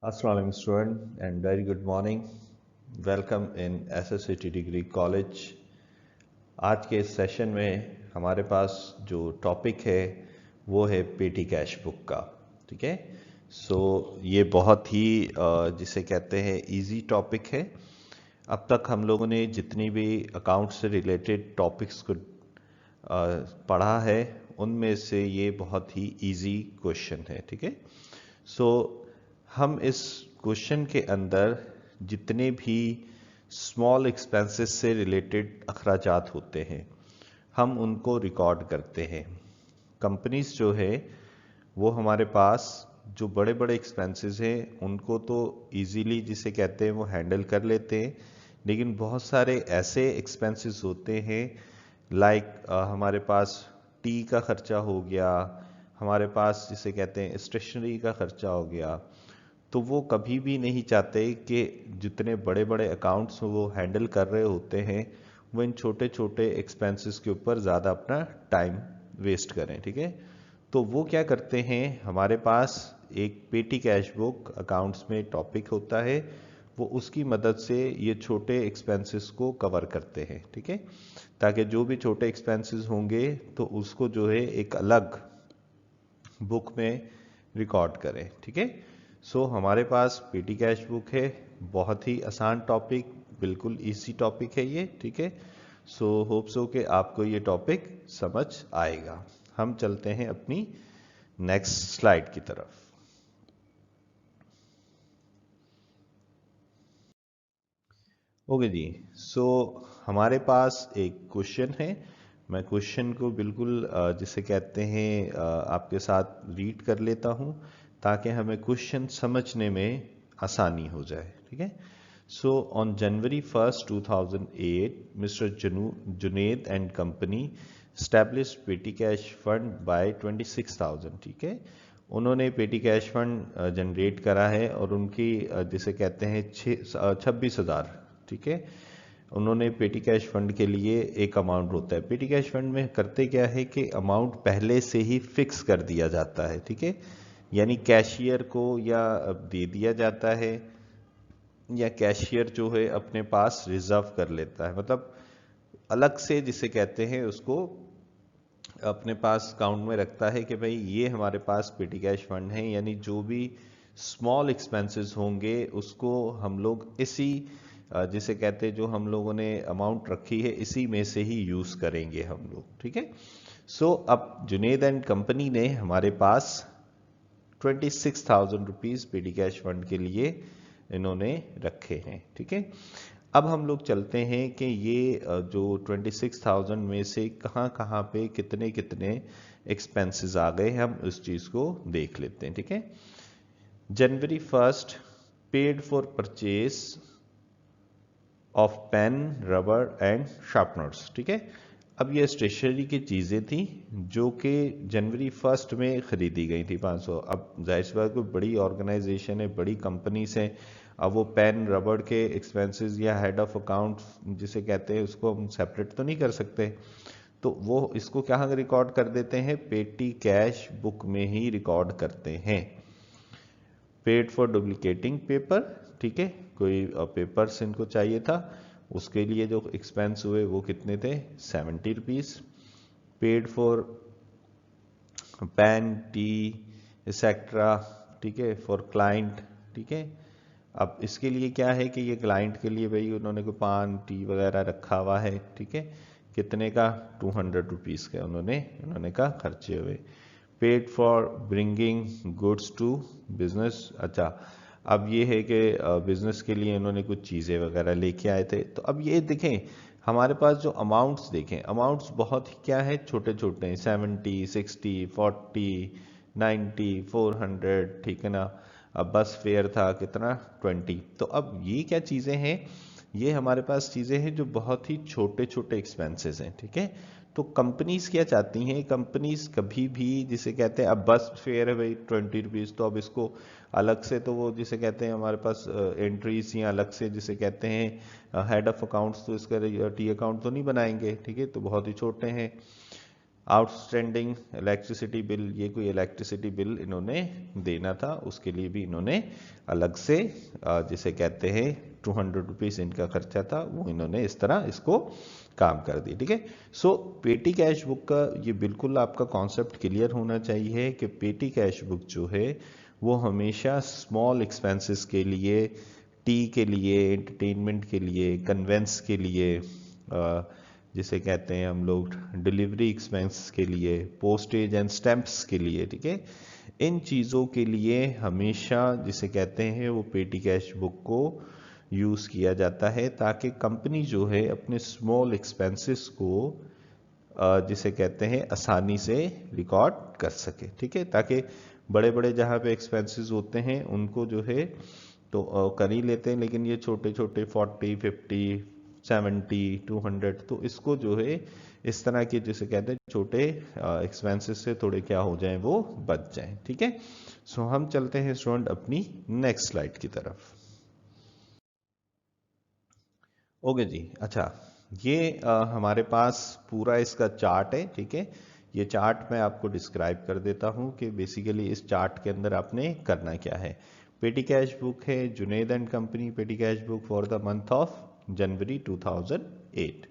Assalamualaikum student and very good morning. Welcome in SSCT degree college. आज के इस session में हमारे पास जो टॉपिक है वो है पेटी कैश बुक का। ठीक है, ये बहुत ही जिसे कहते हैं इजी टॉपिक है। अब तक हम लोगों ने जितनी भी अकाउंट से रिलेटेड टॉपिक्स को पढ़ा है उनमें से ये बहुत ही इजी क्वेश्चन है। ठीक है, हम इस क्वेश्चन के अंदर जितने भी स्मॉल एक्सपेंसेस से रिलेटेड अखराजात होते हैं हम उनको रिकॉर्ड करते हैं। कंपनीज जो है वो हमारे पास जो बड़े बड़े एक्सपेंसेस हैं उनको तो इजीली जिसे कहते हैं वो हैंडल कर लेते हैं, लेकिन बहुत सारे ऐसे एक्सपेंसेस होते हैं लाइक हमारे पास टी का खर्चा हो गया, हमारे पास जिसे कहते हैं स्टेशनरी का खर्चा हो गया, तो वो कभी भी नहीं चाहते कि जितने बड़े बड़े अकाउंट्स वो हैंडल कर रहे होते हैं वो इन छोटे छोटे एक्सपेंसेस के ऊपर ज़्यादा अपना टाइम वेस्ट करें। ठीक है, तो वो क्या करते हैं, हमारे पास एक पेटी कैश बुक अकाउंट्स में टॉपिक होता है, वो उसकी मदद से ये छोटे एक्सपेंसेस को कवर करते हैं। ठीक है, ताकि जो भी छोटे एक्सपेंसेस होंगे तो उसको जो है एक अलग बुक में रिकॉर्ड करें। ठीक है, हमारे पास पेटी कैश बुक है, बहुत ही आसान टॉपिक, बिल्कुल इजी टॉपिक है ये। ठीक है, होप सो कि आपको ये टॉपिक समझ आएगा। हम चलते हैं अपनी नेक्स्ट स्लाइड की तरफ। ओके जी, हमारे पास एक क्वेश्चन है। मैं क्वेश्चन को बिल्कुल जिसे कहते हैं आपके साथ रीड कर लेता हूं ताकि हमें क्वेश्चन समझने में आसानी हो जाए। ठीक है, on January 1st 2008 mister Junaid and company established petty cash fund by 26,000। ठीक है, उन्होंने पेटी कैश फंड जनरेट करा है और उनकी जिसे कहते हैं 26,000। ठीक है, उन्होंने पेटी कैश फंड के लिए एक अमाउंट होता है। पेटी कैश फंड में करते क्या है कि अमाउंट पहले से ही फिक्स कर दिया जाता है। ठीक है, यानी कैशियर को या दे दिया जाता है या कैशियर जो है अपने पास रिजर्व कर लेता है, मतलब अलग से जिसे कहते हैं उसको अपने पास अकाउंट में रखता है कि भाई ये हमारे पास पेटी कैश फंड है, यानी जो भी स्मॉल एक्सपेंसेस होंगे उसको हम लोग इसी जिसे कहते हैं जो हम लोगों ने अमाउंट रखी है इसी में से ही यूज करेंगे हम लोग। ठीक है, अब जुनेद एंड कंपनी ने हमारे पास 26,000 रुपीज पेटी कैश फंड के लिए इन्होंने रखे हैं। ठीक है, अब हम लोग चलते हैं कि ये जो 26,000 में से कहां कहां पे कितने कितने एक्सपेंसेस आ गए हम उस चीज को देख लेते हैं। ठीक है, January 1st paid for purchase of pen, rubber and sharpeners. ठीक है, अब ये स्टेशनरी की चीजें थी जो कि जनवरी 1st में खरीदी गई थी 500। अब जाहिर सी बात कोई बड़ी ऑर्गेनाइजेशन है, बड़ी कंपनीज हैं, अब वो पेन रबड़ के एक्सपेंसेस या हेड ऑफ अकाउंट जिसे कहते हैं उसको हम सेपरेट तो नहीं कर सकते, तो वो इसको क्या रिकॉर्ड कर देते हैं, पेटी कैश बुक में ही रिकॉर्ड करते हैं। Paid for duplicating paper. ठीक है, कोई पेपर्स इनको चाहिए था, उसके लिए जो एक्सपेंस हुए वो कितने थे, 70 rupees. Paid for pen, tea etcetera. ठीक है, फॉर क्लाइंट। ठीक है, अब इसके लिए क्या है कि ये क्लाइंट के लिए भाई उन्होंने कोई पान टी वगैरह रखा हुआ है। ठीक है, कितने का, 200 रुपीज का उन्होंने का खर्चे हुए। Paid for bringing goods to business. अच्छा, अब ये है कि बिजनेस के लिए उन्होंने कुछ चीज़ें वगैरह लेके आए थे। तो अब ये देखें हमारे पास जो अमाउंट्स देखें, अमाउंट्स बहुत ही क्या है, छोटे छोटे हैं, 70, 60, 40, 90, 400। ठीक है ना, अब बस फेयर था कितना, 20। तो अब ये क्या चीज़ें हैं, ये हमारे पास चीज़ें हैं जो बहुत ही छोटे छोटे एक्सपेंसेस हैं। ठीक है, तो कंपनीज क्या चाहती हैं, कंपनीज कभी भी जिसे कहते हैं अब बस फेयर है भाई 20 रुपीज़, तो अब इसको अलग से तो वो जिसे कहते हैं हमारे पास एंट्रीज या अलग से जिसे कहते हैं हेड ऑफ अकाउंट्स, तो इसका टी अकाउंट तो नहीं बनाएंगे। ठीक है, तो बहुत ही छोटे हैं। आउटस्टैंडिंग इलेक्ट्रिसिटी बिल, ये कोई इलेक्ट्रिसिटी बिल इन्होंने देना था, उसके लिए भी इन्होंने अलग से जिसे कहते हैं 200 रुपीज इनका खर्चा था, वो इन्होंने इस तरह इसको काम कर दिया। ठीक है, सो पेटी कैश बुक का ये बिल्कुल आपका कॉन्सेप्ट क्लियर होना चाहिए कि पेटी कैश बुक जो है वो हमेशा स्मॉल एक्सपेंसेस के लिए, टी के लिए, एंटरटेनमेंट के लिए, कन्वेंस के लिए, जिसे कहते हैं हम लोग डिलीवरी एक्सपेंस के लिए, पोस्टेज एंड स्टैंप्स के लिए, ठीक है, इन चीज़ों के लिए हमेशा जिसे कहते हैं वो पेटी कैश बुक को यूज़ किया जाता है, ताकि कंपनी जो है अपने स्मॉल एक्सपेंसेस को जिसे कहते हैं आसानी से रिकॉर्ड कर सके। ठीक है, ताकि बड़े बड़े जहाँ पे एक्सपेंसेस होते हैं उनको जो है तो कर ही लेते हैं, लेकिन ये छोटे छोटे 40, 50, 70, 200, तो इसको जो है इस तरह के जिसे कहते हैं छोटे एक्सपेंसेस से थोड़े क्या हो जाएं, वो बच जाएं। ठीक है, सो हम चलते हैं स्टूडेंट अपनी नेक्स्ट स्लाइड की तरफ। ओके जी, अच्छा, ये हमारे पास पूरा इसका चार्ट है। ठीक है, ये चार्ट मैं आपको डिस्क्राइब कर देता हूं कि बेसिकली इस चार्ट के अंदर आपने करना क्या है। पेटी कैश बुक है जुनैद एंड कंपनी पेटी cash book for the month of January 2008।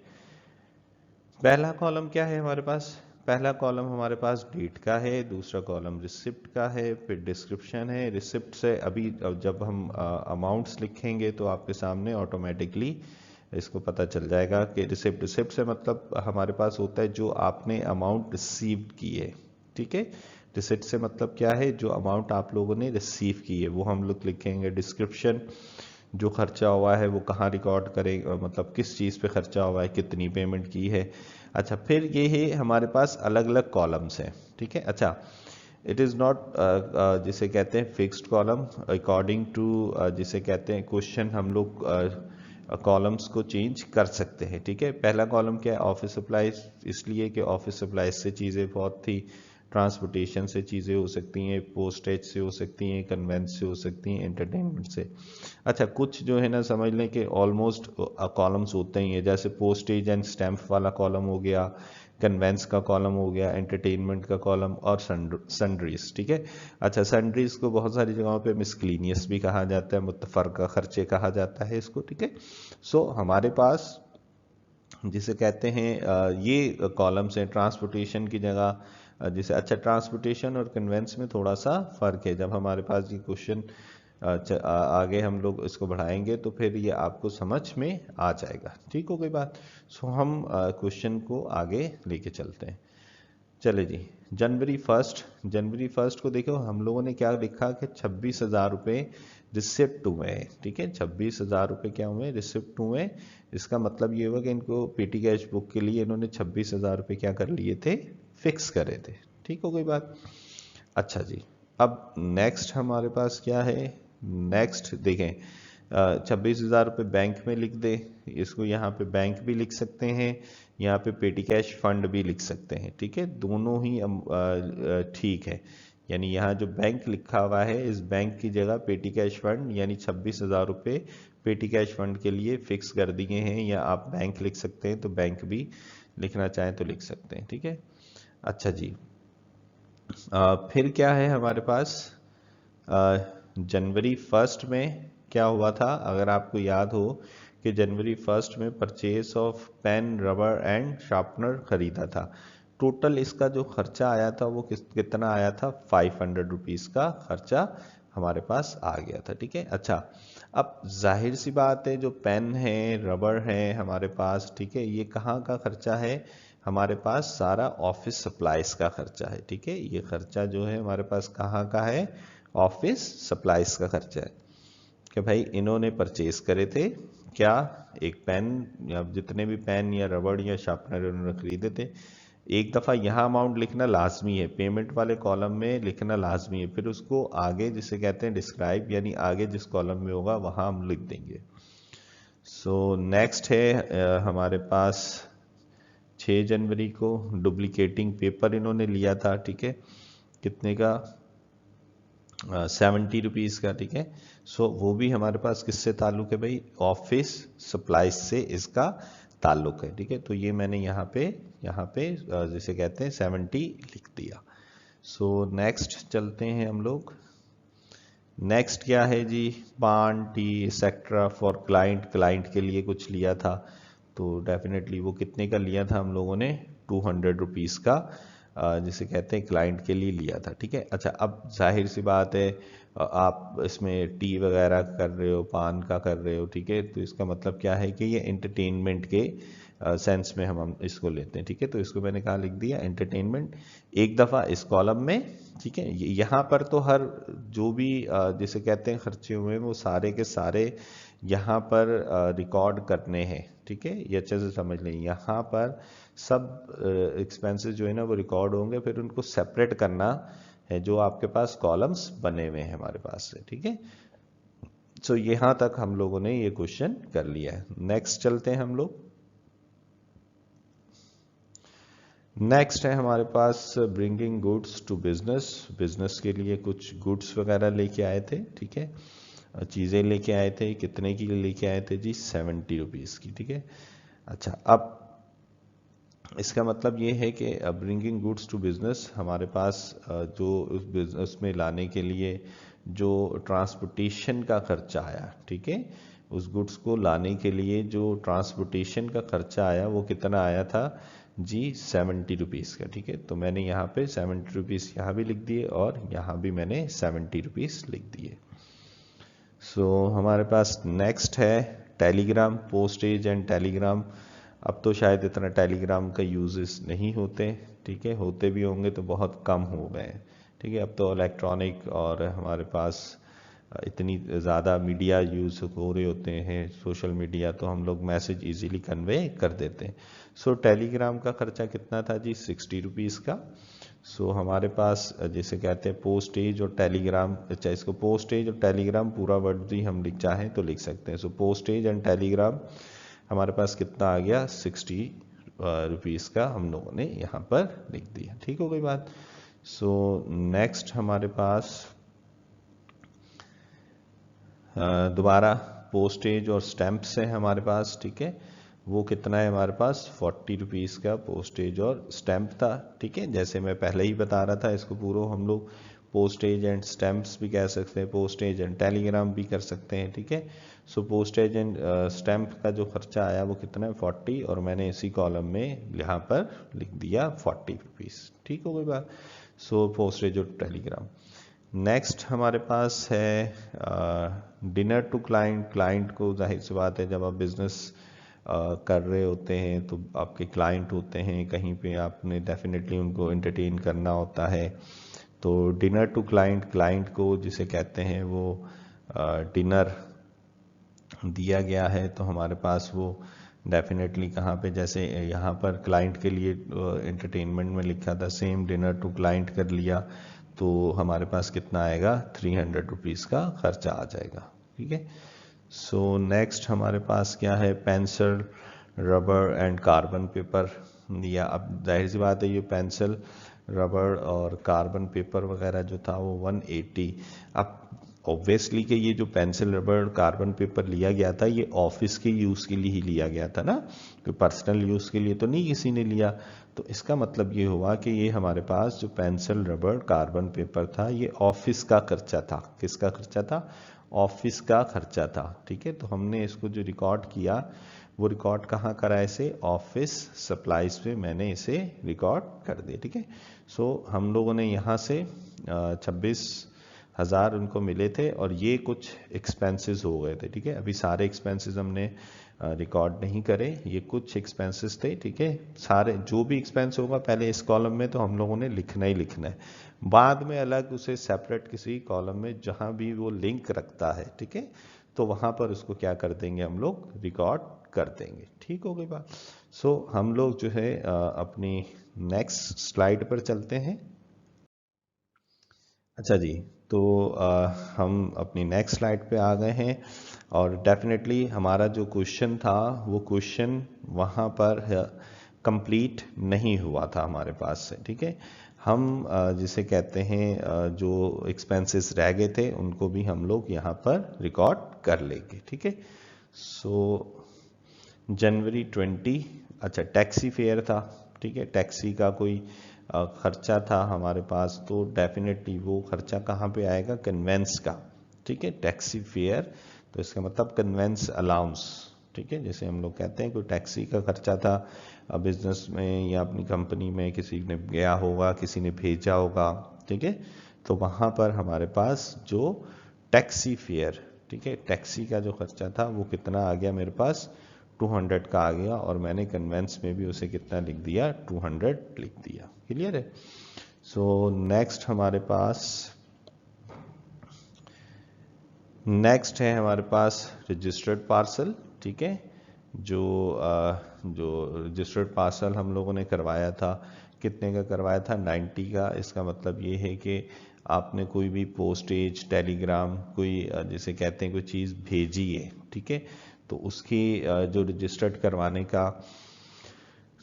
पहला कॉलम क्या है हमारे पास? पहला कॉलम हमारे पास डेट का है, दूसरा कॉलम रिसिप्ट का है, फिर डिस्क्रिप्शन है। रिसिप्ट से अभी जब हम अमाउंट्स लिखेंगे तो आपके सामने ऑटोमेटिकली इसको पता चल जाएगा कि रिसिप्ट, रिसिप्ट से मतलब हमारे पास होता है जो आपने अमाउंट रिसीव की है। ठीक है, रिसिप्ट से मतलब क्या है, जो अमाउंट आप लोगों ने रिसीव की है वो हम लोग लिखेंगे। डिस्क्रिप्शन, जो खर्चा हुआ है वो कहाँ रिकॉर्ड करें, मतलब किस चीज़ पे खर्चा हुआ है, कितनी पेमेंट की है। अच्छा, फिर ये है हमारे पास अलग अलग कॉलम्स हैं। ठीक है, अच्छा, इट इज़ नॉट जिसे कहते हैं फिक्स्ड कॉलम, अकॉर्डिंग टू जिसे कहते हैं क्वेश्चन हम लोग कॉलम्स को चेंज कर सकते हैं। ठीक है, पहला कॉलम क्या है? ऑफिस सप्लाईज, इसलिए कि ऑफिस सप्लाईज से चीज़ें बहुत थी, ट्रांसपोर्टेशन से चीज़ें हो सकती हैं, पोस्टेज से हो सकती हैं, कन्वेंस से हो सकती हैं, एंटरटेनमेंट से। अच्छा, कुछ जो है ना समझ लें कि ऑलमोस्ट कॉलम्स होते ही हैं, जैसे पोस्टेज एंड स्टैम्प वाला कॉलम हो गया, कन्वेंस का कॉलम हो गया, एंटरटेनमेंट का कॉलम, और सन्ड्रीज। ठीक है, अच्छा, सन्ड्रीज को बहुत सारी जगहों पे मिसक्लीनियस भी कहा जाता है, मुतफरका खर्चे कहा जाता है इसको। ठीक है, सो हमारे पास जिसे कहते हैं ये कॉलम्स हैं ट्रांसपोर्टेशन की जगह जिसे, अच्छा, ट्रांसपोर्टेशन और कन्वेंस में थोड़ा सा फर्क है। जब हमारे पास ये क्वेश्चन आगे हम लोग इसको बढ़ाएंगे तो फिर ये आपको समझ में आ जाएगा। ठीक हो गई बात? सो हम क्वेश्चन को आगे लेके चलते हैं। चले जी, जनवरी फर्स्ट, जनवरी फर्स्ट को देखो हम लोगों ने क्या लिखा कि 26,000 रुपये रिसिप्ट हुए हैं। ठीक है, 26,000 रुपये क्या हुए? रिसिप्ट हुए। इसका मतलब ये हुआ कि इनको पेटी कैश बुक के लिए इन्होंने 26,000 रुपये क्या कर लिए थे? फिक्स करे थे। ठीक हो गई बात? अच्छा जी, अब नेक्स्ट हमारे पास क्या है? नेक्स्ट देखें, 26,000 रुपये बैंक में लिख दे, इसको यहाँ पे बैंक भी लिख सकते हैं, यहाँ पे पेटी कैश फंड भी लिख सकते हैं। ठीक है, दोनों ही ठीक है। यानी यहाँ जो बैंक लिखा हुआ है इस बैंक की जगह पेटी कैश फंड, यानी 26,000 रुपये पेटी कैश फंड के लिए फिक्स कर दिए हैं, या आप बैंक लिख सकते हैं तो बैंक भी लिखना चाहें तो लिख सकते हैं। ठीक है, अच्छा जी, फिर क्या है हमारे पास? जनवरी फर्स्ट में क्या हुआ था? अगर आपको याद हो कि जनवरी फर्स्ट में purchase of pen, rubber and sharpener खरीदा था। टोटल इसका जो खर्चा आया था वो कितना आया था? 500 रुपीज़ का खर्चा हमारे पास आ गया था। ठीक है, अच्छा, अब जाहिर सी बात है जो पेन है, रबर है हमारे पास, ठीक है, ये कहाँ का खर्चा है? हमारे पास सारा ऑफिस सप्लाईज का खर्चा है। ठीक है, ये खर्चा जो है हमारे पास कहाँ का है? ऑफिस सप्लाईज का खर्चा है कि भाई इन्होंने परचेज करे थे क्या? एक पेन, या जितने भी पेन या रबड़ या शार्पनर इन्होंने खरीदे थे। एक दफ़ा यहाँ अमाउंट लिखना लाजमी है, पेमेंट वाले कॉलम में लिखना लाजमी है, फिर उसको आगे जिसे कहते हैं डिस्क्राइब, यानी आगे जिस कॉलम में होगा वहाँ हम लिख देंगे। सो नेक्स्ट है हमारे पास 6 जनवरी को डुप्लीकेटिंग पेपर इन्होंने लिया था। ठीक है, कितने का? 70 रुपीज़ का। ठीक है, सो वो भी हमारे पास किससे ताल्लुक है भाई? ऑफिस सप्लाईज से इसका ताल्लुक है, ठीक है। तो ये मैंने यहाँ पे जिसे कहते हैं 70 लिख दिया। सो नेक्स्ट चलते हैं हम लोग। नेक्स्ट क्या है जी, पान टी एक्सेट्रा फॉर क्लाइंट के लिए कुछ लिया था, तो डेफिनेटली वो कितने का लिया था हम लोगों ने, 200 रुपीज़ का, जिसे कहते हैं क्लाइंट के लिए लिया था, ठीक है। अच्छा, अब जाहिर सी बात है आप इसमें टी वगैरह कर रहे हो, पान का कर रहे हो, ठीक है। तो इसका मतलब क्या है कि ये एंटरटेनमेंट के सेंस में हम इसको लेते हैं, ठीक है। तो इसको मैंने कहा लिख दिया एंटरटेनमेंट एक दफ़ा इस कॉलम में, ठीक है। यहाँ पर तो हर जो भी जिसे कहते हैं खर्चे हुए वो सारे के सारे यहाँ पर रिकॉर्ड करने हैं, ठीक है। ये अच्छे से समझ लें, यहाँ पर सब एक्सपेंसेस जो है ना वो रिकॉर्ड होंगे, फिर उनको सेपरेट करना है जो आपके पास कॉलम्स बने हुए हैं हमारे पास से, ठीक है। सो यहाँ तक हम लोगों ने ये क्वेश्चन कर लिया है। नेक्स्ट चलते हैं हम लोग। नेक्स्ट है हमारे पास ब्रिंगिंग गुड्स टू बिजनेस के लिए कुछ गुड्स वगैरह लेके आए थे, ठीक है। चीज़ें लेके आए थे, कितने की लेके आए थे जी, 70 रुपीज़ की, ठीक है। अच्छा, अब इसका मतलब ये है कि ब्रिंगिंग गुड्स टू बिजनेस हमारे पास जो उस बिजनेस में लाने के लिए जो ट्रांसपोर्टेशन का खर्चा आया, ठीक है, उस गुड्स को लाने के लिए जो ट्रांसपोर्टेशन का खर्चा आया वो कितना आया था जी, 70 रुपीज़ का, ठीक है। तो मैंने यहाँ पे 70 रुपीज़ यहाँ भी लिख दिए और यहाँ भी मैंने 70 रुपीज़ लिख दिए। सो हमारे पास नेक्स्ट है टेलीग्राम, पोस्टेज एंड टेलीग्राम। अब तो शायद इतना टेलीग्राम का यूजेस नहीं होते, ठीक है, होते भी होंगे तो बहुत कम हो गए, ठीक है। अब तो इलेक्ट्रॉनिक और हमारे पास इतनी ज़्यादा मीडिया यूज़ हो रहे होते हैं, सोशल मीडिया, तो हम लोग मैसेज इजीली कन्वे कर देते हैं। सो टेलीग्राम का खर्चा कितना था जी, 60 रुपीज़ का। सो हमारे पास जैसे कहते हैं पोस्टेज और टेलीग्राम, अच्छा इसको पोस्टेज और टेलीग्राम पूरा वर्ड भी हम लिख चाहें तो लिख सकते हैं। सो पोस्टेज एंड टेलीग्राम हमारे पास कितना आ गया, 60 रुपीज़ का हम लोगों ने यहाँ पर लिख दिया, ठीक हो गई बात। सो नेक्स्ट हमारे पास दोबारा पोस्टेज और स्टैंप्स है हमारे पास, ठीक है। वो कितना है हमारे पास, 40 रुपीज़ का पोस्टेज और स्टैंप था, ठीक है। जैसे मैं पहले ही बता रहा था, इसको पूरा हम लोग पोस्टेज एंड स्टैंप्स भी कह सकते हैं, पोस्टेज एंड टेलीग्राम भी कर सकते हैं, ठीक है। सो पोस्टेज एंड स्टैंप का जो खर्चा आया वो कितना है, 40, और मैंने इसी कॉलम में यहाँ पर लिख दिया 40 रुपीज़, ठीक हो गई बात। सो पोस्टेज और टेलीग्राम। नेक्स्ट हमारे पास है डिनर टू क्लाइंट को जाहिर सी बात है जब आप बिजनेस कर रहे होते हैं तो आपके क्लाइंट होते हैं, कहीं पे आपने डेफिनेटली उनको एंटरटेन करना होता है। तो डिनर टू क्लाइंट को जिसे कहते हैं वो डिनर दिया गया है, तो हमारे पास वो डेफिनेटली कहाँ पे, जैसे यहाँ पर क्लाइंट के लिए एंटरटेनमेंट में लिखा था, सेम डिनर टू क्लाइंट कर लिया, तो हमारे पास कितना आएगा, 300 रुपीज़ का खर्चा आ जाएगा, ठीक है। सो नेक्स्ट हमारे पास क्या है, pencil, rubber and carbon paper दिया। अब जाहिर सी बात है ये पेंसिल, रबर और कार्बन पेपर वगैरह जो था वो 180। अब ऑब्वियसली कि ये जो पेंसिल, रबर, कार्बन पेपर लिया गया था ये ऑफिस के यूज़ के लिए ही लिया गया था ना, कोई पर्सनल यूज़ के लिए तो नहीं किसी ने लिया। तो इसका मतलब ये हुआ कि ये हमारे पास जो पेंसिल, रबर, कार्बन पेपर था ये ऑफिस का खर्चा था। किसका खर्चा था, ऑफिस का खर्चा था, ठीक है। तो हमने इसको जो रिकॉर्ड किया वो रिकॉर्ड कहाँ करा, इसे ऑफिस सप्लाईज पे मैंने इसे रिकॉर्ड कर दिया, ठीक है। सो हम लोगों ने यहाँ से 26,000 उनको मिले थे और ये कुछ एक्सपेंसेस हो गए थे, ठीक है। अभी सारे एक्सपेंसेस हमने रिकॉर्ड नहीं करे, ये कुछ एक्सपेंसेस थे, ठीक है। सारे जो भी एक्सपेंस होगा पहले इस कॉलम में तो हम लोगों ने लिखना ही लिखना है, बाद में अलग उसे सेपरेट किसी कॉलम में जहां भी वो लिंक रखता है, ठीक है, तो वहां पर उसको क्या कर देंगे, हम लोग रिकॉर्ड कर देंगे, ठीक हो गई बात। सो हम लोग जो है अपनी नेक्स्ट स्लाइड पर चलते हैं। अच्छा जी, तो हम अपनी नेक्स्ट स्लाइड पे आ गए हैं और डेफिनेटली हमारा जो क्वेश्चन था वो क्वेश्चन वहाँ पर कंप्लीट नहीं हुआ था हमारे पास से, ठीक है। हम जिसे कहते हैं जो एक्सपेंसेस रह गए थे उनको भी हम लोग यहाँ पर रिकॉर्ड कर लेंगे, ठीक है। सो जनवरी 20। अच्छा, टैक्सी फेयर था, ठीक है, टैक्सी का कोई खर्चा था हमारे पास, तो डेफिनेटली वो खर्चा कहाँ पे आएगा, कन्वेंस का, ठीक है, टैक्सी फेयर, तो इसका मतलब कन्वेंस अलाउंस, ठीक है, जैसे हम लोग कहते हैं कोई टैक्सी का खर्चा था बिजनेस में या अपनी कंपनी में, किसी ने गया होगा, किसी ने भेजा होगा, ठीक है, तो वहाँ पर हमारे पास जो टैक्सी फेयर, ठीक है, टैक्सी का जो खर्चा था वो कितना आ गया मेरे पास, 200 का आ गया, और मैंने कन्वेंस में भी उसे कितना लिख दिया, 200 लिख दिया। क्लियर है। सो नेक्स्ट है हमारे पास रजिस्टर्ड पार्सल, ठीक है, जो रजिस्टर्ड पार्सल हम लोगों ने करवाया था, कितने का करवाया था, 90 का। इसका मतलब ये है कि आपने कोई भी पोस्टेज, टेलीग्राम, कोई जिसे कहते हैं कोई चीज़ भेजी है, ठीक है, तो उसकी जो रजिस्टर्ड करवाने का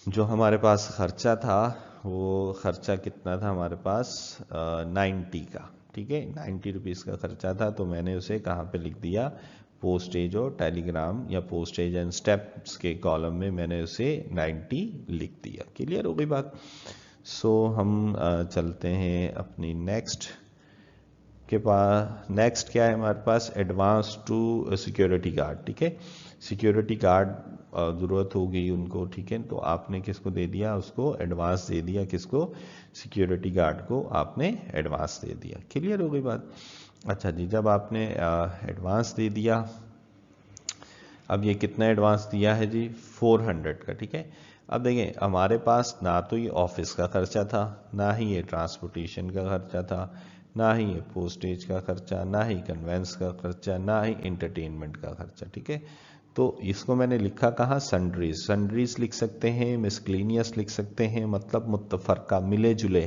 जो हमारे पास खर्चा था, वो खर्चा कितना था हमारे पास, 90 का, ठीक है, 90 रुपीज़ का खर्चा था, तो मैंने उसे कहाँ पे लिख दिया, पोस्टेज और टेलीग्राम या पोस्टेज एंड स्टेप्स के कॉलम में मैंने उसे 90 लिख दिया। क्लियर हो गई बात। सो हम चलते हैं अपनी नेक्स्ट के पास। नेक्स्ट क्या है हमारे पास, एडवांस टू सिक्योरिटी गार्ड, ठीक है, सिक्योरिटी गार्ड ज़रूरत होगी उनको, ठीक है, तो आपने किसको दे दिया, उसको एडवांस दे दिया, किसको, सिक्योरिटी गार्ड को आपने एडवांस दे दिया। क्लियर हो गई बात। अच्छा जी, जब आपने एडवांस दे दिया, अब ये कितना एडवांस दिया है जी, 400 का, ठीक है। अब देखिए हमारे पास ना तो ये ऑफिस का खर्चा था, ना ही ये ट्रांसपोर्टेशन का खर्चा था, ना ही ये पोस्टेज का खर्चा, ना ही कन्वेंस का खर्चा, ना ही एंटरटेनमेंट का खर्चा, ठीक है। तो इसको मैंने लिखा कहाँ, सन्ड्रीज, सन्ड्रीज लिख सकते हैं, मिसक्लेनियस लिख सकते हैं, मतलब मुत्तफरका, मिले जुले,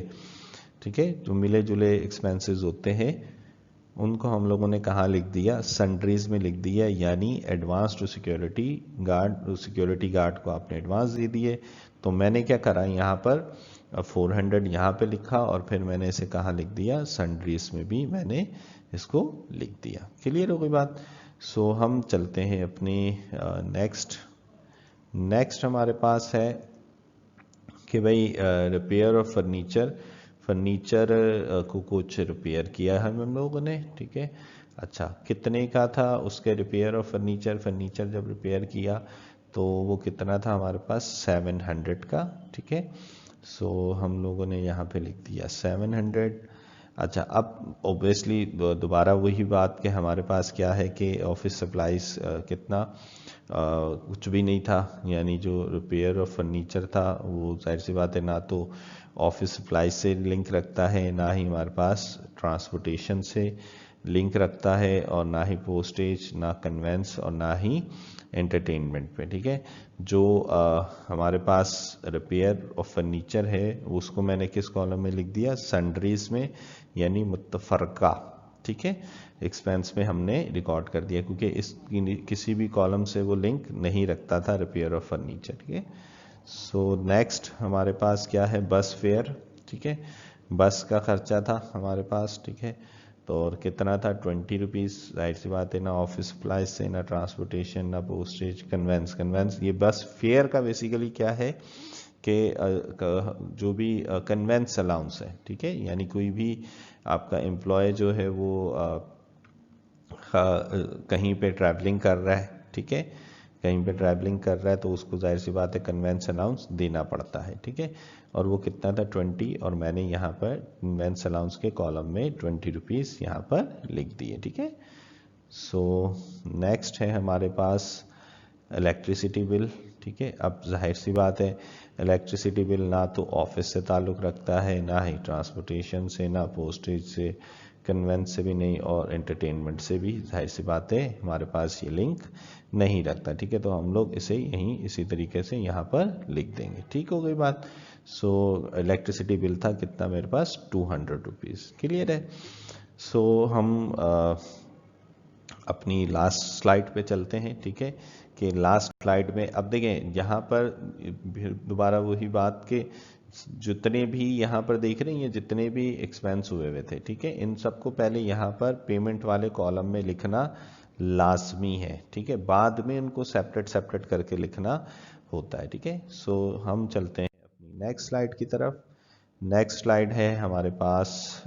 ठीक है, जो मिले जुले एक्सपेंसेस होते हैं उनको हम लोगों ने कहाँ लिख दिया, सन्ड्रीज में लिख दिया, यानी advance to security guard, security guard को आपने एडवांस दे दिए। तो मैंने क्या करा, यहाँ पर 400 यहाँ पे लिखा, और फिर मैंने इसे कहाँ लिख दिया, सन्ड्रीज में भी मैंने इसको लिख दिया। क्लियर हो गई बात। सो हम चलते हैं अपनी नेक्स्ट हमारे पास है कि भाई रिपेयर ऑफ फर्नीचर, फर्नीचर को कुछ रिपेयर किया है हम लोगों ने, ठीक है। अच्छा, कितने का था उसके रिपेयर ऑफ फर्नीचर, फर्नीचर जब रिपेयर किया तो वो कितना था हमारे पास, 700 का, ठीक है। सो हम लोगों ने यहाँ पे लिख दिया 700। अच्छा, अब ऑब्वियसली दोबारा वही बात कि हमारे पास क्या है कि ऑफिस सप्लाईज कितना कुछ भी नहीं था, यानी जो रिपेयर ऑफ फर्नीचर था वो जाहिर सी बात है ना तो ऑफिस सप्लाई से लिंक रखता है, ना ही हमारे पास ट्रांसपोर्टेशन से लिंक रखता है, और ना ही पोस्टेज, ना कन्वेंस, और ना ही एंटरटेनमेंट पे, ठीक है। जो हमारे पास रिपेयर ऑफ फर्नीचर है उसको मैंने किस कॉलम में लिख दिया, सन्ड्रीज में, यानी मुत्तफरका, ठीक है, एक्सपेंस में हमने रिकॉर्ड कर दिया, क्योंकि इस किसी भी कॉलम से वो लिंक नहीं रखता था रिपेयर ऑफ फर्नीचर, ठीक है। सो नेक्स्ट हमारे पास क्या है, बस फेयर, ठीक है, बस का खर्चा था हमारे पास, ठीक है, तो और कितना था, 20 रुपीज़। जाहिर सी बात है ना ऑफिस सप्लाईज से, ना ट्रांसपोर्टेशन, ना पोस्टेज, कन्वेंस, ये बस फेयर का बेसिकली क्या है कि जो भी कन्वेंस अलाउंस है, ठीक है, यानी कोई भी आपका एम्प्लॉय जो है वो कहीं पे ट्रैवलिंग कर रहा है, ठीक है, कहीं पे ट्रैवलिंग कर रहा है तो उसको जाहिर सी बात है कन्वेंस अलाउंस देना पड़ता है, ठीक है, और वो कितना था, 20, और मैंने यहाँ पर कन्वेंस अलाउंस के कॉलम में 20 रुपीज़ यहाँ पर लिख दिए, ठीक है। सो नेक्स्ट है हमारे पास इलेक्ट्रिसिटी बिल, ठीक है। अब जाहिर सी बात है इलेक्ट्रिसिटी बिल ना तो ऑफिस से ताल्लुक़ रखता है, ना ही ट्रांसपोर्टेशन से, ना पोस्टेज से, कन्वेंस से भी नहीं, और एंटरटेनमेंट से भी जाहिर सी बात है हमारे पास ये लिंक नहीं रखता, ठीक है। तो हम लोग इसे यहीं इसी तरीके से यहाँ पर लिख देंगे, ठीक हो गई बात। सो इलेक्ट्रिसिटी बिल था कितना मेरे पास, 200 रुपीज़। क्लियर है। सो हम अपनी लास्ट स्लाइड पे चलते हैं, ठीक है, कि लास्ट स्लाइड में अब देखें यहाँ पर दोबारा वही बात के जितने भी यहाँ पर देख रहे हैं, जितने भी एक्सपेंस हुए हुए थे, ठीक है, इन सबको पहले यहाँ पर पेमेंट वाले कॉलम में लिखना लाजमी है, ठीक है। बाद में उनको सेपरेट सेपरेट करके लिखना होता है, ठीक है। सो हम चलते हैं अपनी नेक्स्ट स्लाइड की तरफ। नेक्स्ट स्लाइड है हमारे पास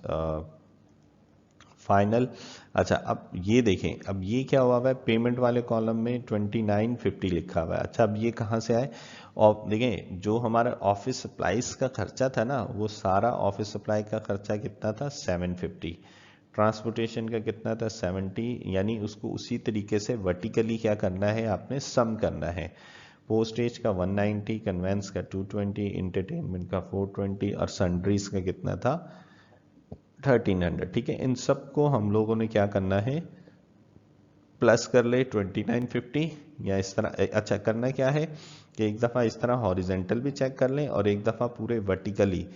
फाइनल। अच्छा, अब ये देखें, अब ये क्या हुआ है, पेमेंट वाले कॉलम में 2950 लिखा हुआ है। अच्छा, अब ये कहाँ से आए, और देखें जो हमारा ऑफिस सप्लाईज का खर्चा था ना, वो सारा ऑफिस सप्लाई का खर्चा कितना था, 750। ट्रांसपोर्टेशन का कितना था, 70। यानी उसको उसी तरीके से वर्टिकली क्या करना है, आपने सम करना है। पोस्टेज का 190, कन्वेंस का 220, इंटरटेनमेंट का 420 और सन्ड्रीज का कितना था, 1300, ठीक है। इन सब को हम लोगों ने क्या करना है, प्लस कर ले 2950 या इस तरह। अच्छा, करना क्या है कि एक दफ़ा इस तरह हॉरिजेंटल भी चेक कर लें और एक दफ़ा पूरे वर्टिकली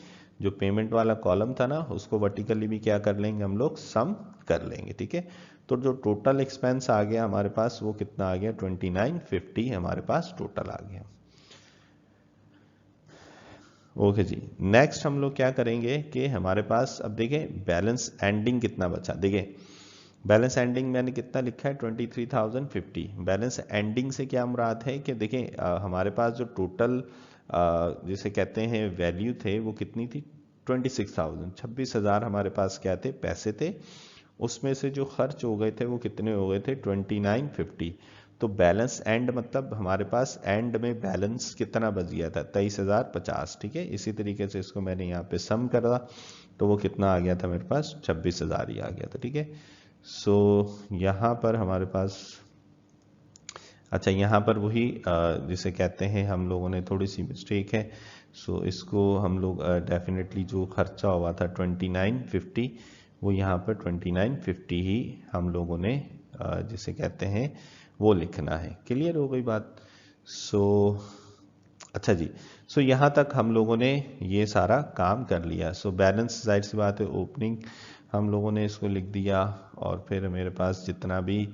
जो पेमेंट वाला कॉलम था ना, उसको वर्टिकली भी क्या कर लेंगे हम लोग, सम कर लेंगे, ठीक है। तो जो टोटल एक्सपेंस आ गया हमारे पास, वो कितना आ गया, 2950 हमारे पास टोटल आ गया। ओके जी, नेक्स्ट हम लोग क्या करेंगे कि हमारे पास अब देखें बैलेंस एंडिंग कितना बचा। देखें बैलेंस एंडिंग मैंने कितना लिखा है, 23,050। बैलेंस एंडिंग से क्या मुराद है कि देखें हमारे पास जो टोटल जिसे कहते हैं वैल्यू थे, वो कितनी थी, 26,000, 26,000 हमारे पास क्या थे, पैसे थे। उसमें से जो खर्च हो गए थे वो कितने हो गए थे, 2950। तो बैलेंस एंड मतलब हमारे पास एंड में बैलेंस कितना बच गया था, 23,050, ठीक है। इसी तरीके से इसको मैंने यहाँ पे सम करा तो वो कितना आ गया था मेरे पास, 26,000 ही आ गया था, ठीक है। सो यहाँ पर हमारे पास, अच्छा यहाँ पर वही जिसे कहते हैं हम लोगों ने थोड़ी सी मिस्टेक है। सो इसको हम लोग डेफिनेटली जो खर्चा हुआ था 2950, वो यहाँ पर 2950 ही हम लोगों ने जिसे कहते हैं वो लिखना है। क्लियर हो गई बात। सो अच्छा जी, सो यहाँ तक हम लोगों ने ये सारा काम कर लिया। सो बैलेंस जाहिर सी बात है, ओपनिंग हम लोगों ने इसको लिख दिया, और फिर मेरे पास जितना भी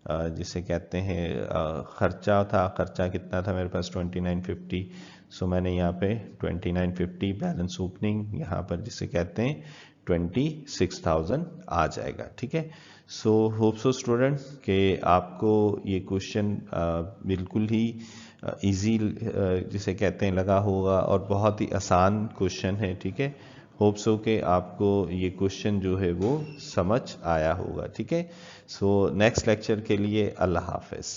जिसे कहते हैं खर्चा था, खर्चा कितना था मेरे पास 2950। सो मैंने यहाँ पे 2950 बैलेंस ओपनिंग, यहाँ पर जिसे कहते हैं 26,000 आ जाएगा, ठीक है। सो होप सो स्टूडेंट कि आपको ये क्वेश्चन बिल्कुल ही इजी जिसे कहते हैं लगा होगा, और बहुत ही आसान क्वेश्चन है, ठीक है। होप सो कि आपको ये क्वेश्चन जो है वो समझ आया होगा, ठीक है। सो नेक्स्ट लेक्चर के लिए अल्लाह हाफिज़।